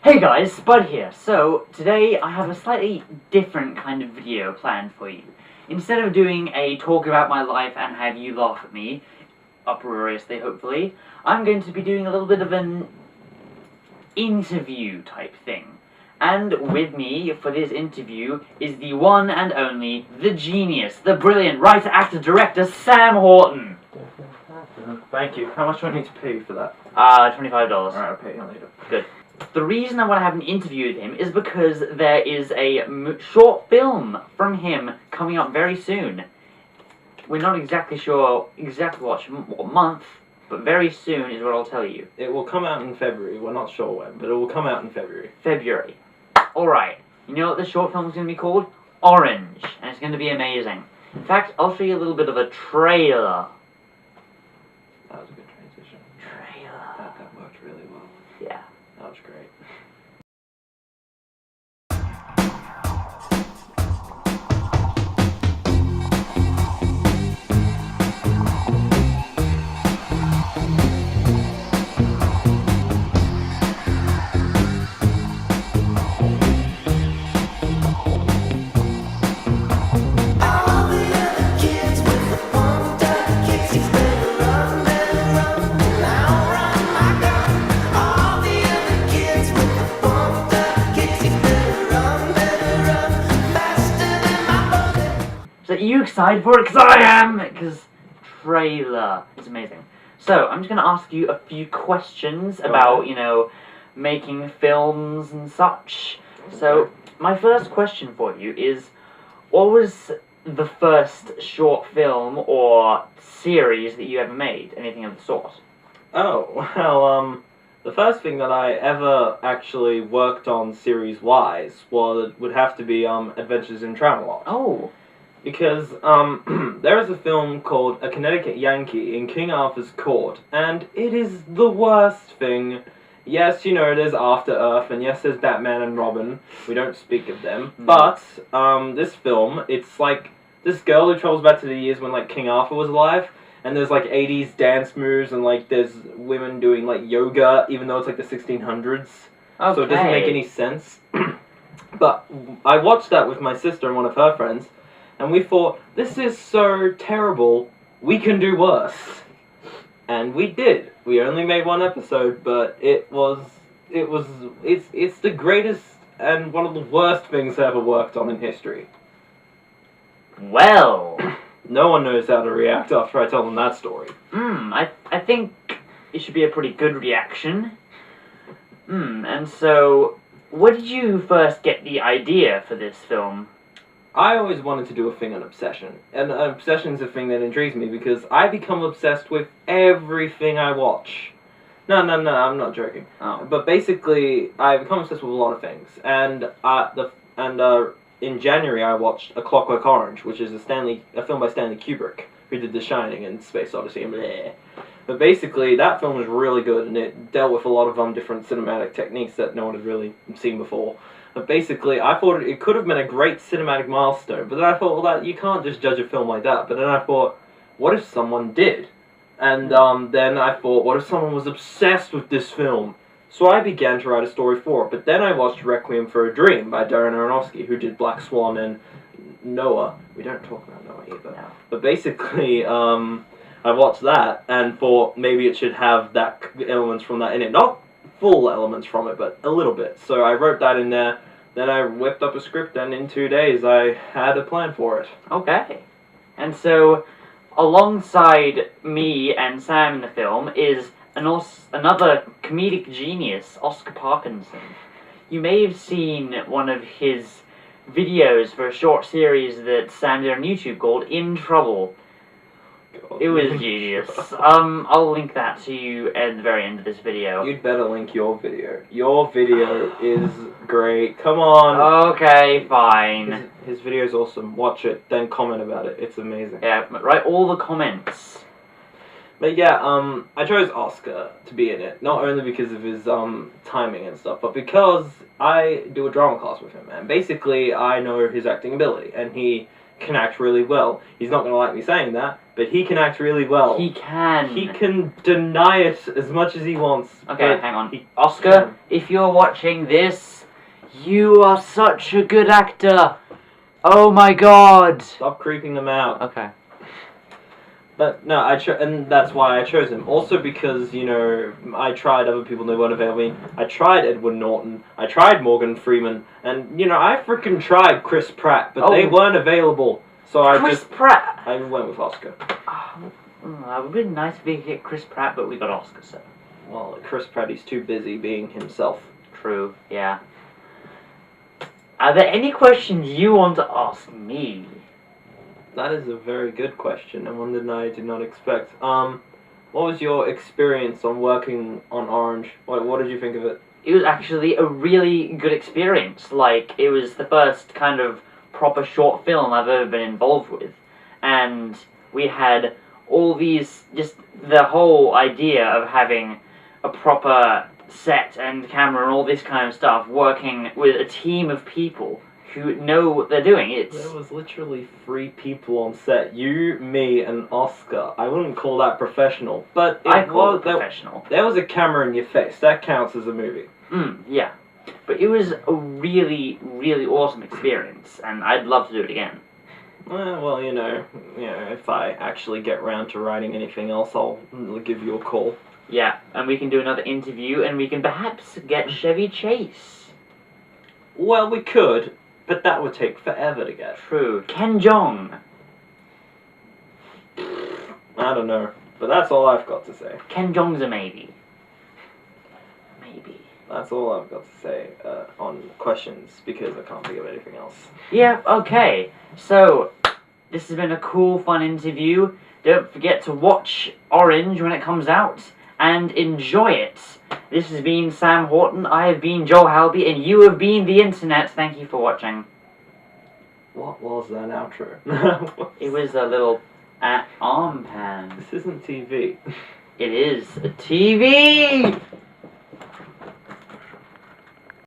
Hey guys, Spud here. So, today I have a slightly different kind of video planned for you. Instead of doing a talk about my life and have you laugh at me, uproariously hopefully, I'm going to be doing a little bit of an interview type thing. And with me for this interview is the one and only, the genius, the brilliant writer, actor, director, Sam Horton. Thank you. How much do I need to pay you for that? $25. Alright, I'll pay you later. Good. The reason I want to have an interview with him is because there is a short film from him coming up very soon. We're not exactly sure what month, but very soon is what I'll tell you. It will come out in February. We're not sure when, but it will come out in February. February. Alright. You know what the short film is going to be called? Orange. And it's going to be amazing. In fact, I'll show you a little bit of a trailer. That was a good transition. Trailer. That worked really well. Yeah. That was great. So are you excited for it? Because I am! Because trailer is amazing. So, I'm just going to ask you a few questions about, you know, making films and such. So, my first question for you is, what was the first short film or series that you ever made? Anything of the sort? Oh, well, the first thing that I ever actually worked on series-wise would have to be, Adventures in Travelodge. Oh. Because, there is a film called A Connecticut Yankee in King Arthur's Court, and it is the worst thing. Yes, you know, there's After Earth, and yes, there's Batman and Robin. We don't speak of them. But, this film, it's like this girl who travels back to the years when, like, King Arthur was alive, and there's, like, 80s dance moves, and, like, there's women doing, like, yoga, even though it's, like, the 1600s. Okay. So it doesn't make any sense. But I watched that with my sister and one of her friends, and we thought, this is so terrible, we can do worse. And we did. We only made one episode, but it's the greatest and one of the worst things I ever worked on in history. Well. No one knows how to react after I tell them that story. I think it should be a pretty good reaction. And so, where did you first get the idea for this film? I always wanted to do a thing on obsession, and obsession is a thing that intrigues me because I become obsessed with everything I watch. No, I'm not joking. Oh. But basically, I become obsessed with a lot of things, and in January I watched A Clockwork Orange, which is a film by Stanley Kubrick, who did The Shining and Space Odyssey and bleh. But basically, that film was really good, and it dealt with a lot of different cinematic techniques that no one had really seen before. But basically, I thought it could have been a great cinematic milestone, but then I thought, well, you can't just judge a film like that. But then I thought, what if someone did? And then I thought, what if someone was obsessed with this film? So I began to write a story for it, but then I watched Requiem for a Dream by Darren Aronofsky, who did Black Swan and Noah. We don't talk about Noah either. No. But basically, I watched that and thought maybe it should have that elements from that in it. Not full elements from it, but a little bit. So I wrote that in there, then I whipped up a script, and in 2 days I had a plan for it. Okay. And so, alongside me and Sam in the film is another comedic genius, Oscar Parkinson. You may have seen one of his videos for a short series that Sam did on YouTube called In Trouble. God. It was genius. I'll link that to you at the very end of this video. You'd better link your video. Your video is great. Come on. Okay, fine. His video is awesome. Watch it, then comment about it. It's amazing. Yeah, write all the comments. But yeah, I chose Oscar to be in it, not only because of his timing and stuff, but because I do a drama class with him, and basically I know his acting ability, and he can act really well. He's not going to like me saying that, but he can act really well. He can. He can deny it as much as he wants. Okay, hang on. Oscar, if you're watching this, you are such a good actor. Oh my god. Stop creeping them out. Okay. But no, and that's why I chose him. Also because, you know, I tried other people that weren't available. I tried Edward Norton, I tried Morgan Freeman, and, you know, I freaking tried Chris Pratt, but they weren't available. So Chris Pratt! I went with Oscar. It would have been nice if we could get Chris Pratt, but we got Oscar, so. Well, Chris Pratt, he's too busy being himself. True, yeah. Are there any questions you want to ask me? That is a very good question, and one that I did not expect. What was your experience on working on Orange? What did you think of it? It was actually a really good experience. Like, it was the first kind of proper short film I've ever been involved with. And we had all these, just the whole idea of having a proper set and camera and all this kind of stuff, working with a team of people who know what they're doing. There was literally 3 people on set. You, me, and Oscar. I wouldn't call that professional, but I call it professional. There was a camera in your face. That counts as a movie. Yeah. But it was a really, really awesome experience, and I'd love to do it again. Well, you know, if I actually get round to writing anything else, I'll give you a call. Yeah, and we can do another interview, and we can perhaps get Chevy Chase. Well, we could, but that would take forever to get. True. Ken Jeong. I don't know, but that's all I've got to say. Ken Jeong's a maybe. Maybe. That's all I've got to say on questions, because I can't think of anything else. Yeah, okay. So, this has been a cool, fun interview. Don't forget to watch Orange when it comes out, and enjoy it. This has been Sam Horton, I have been Joel Halby, and you have been the Internet. Thank you for watching. What was that outro? It was a little arm pan. This isn't TV. It is a TV!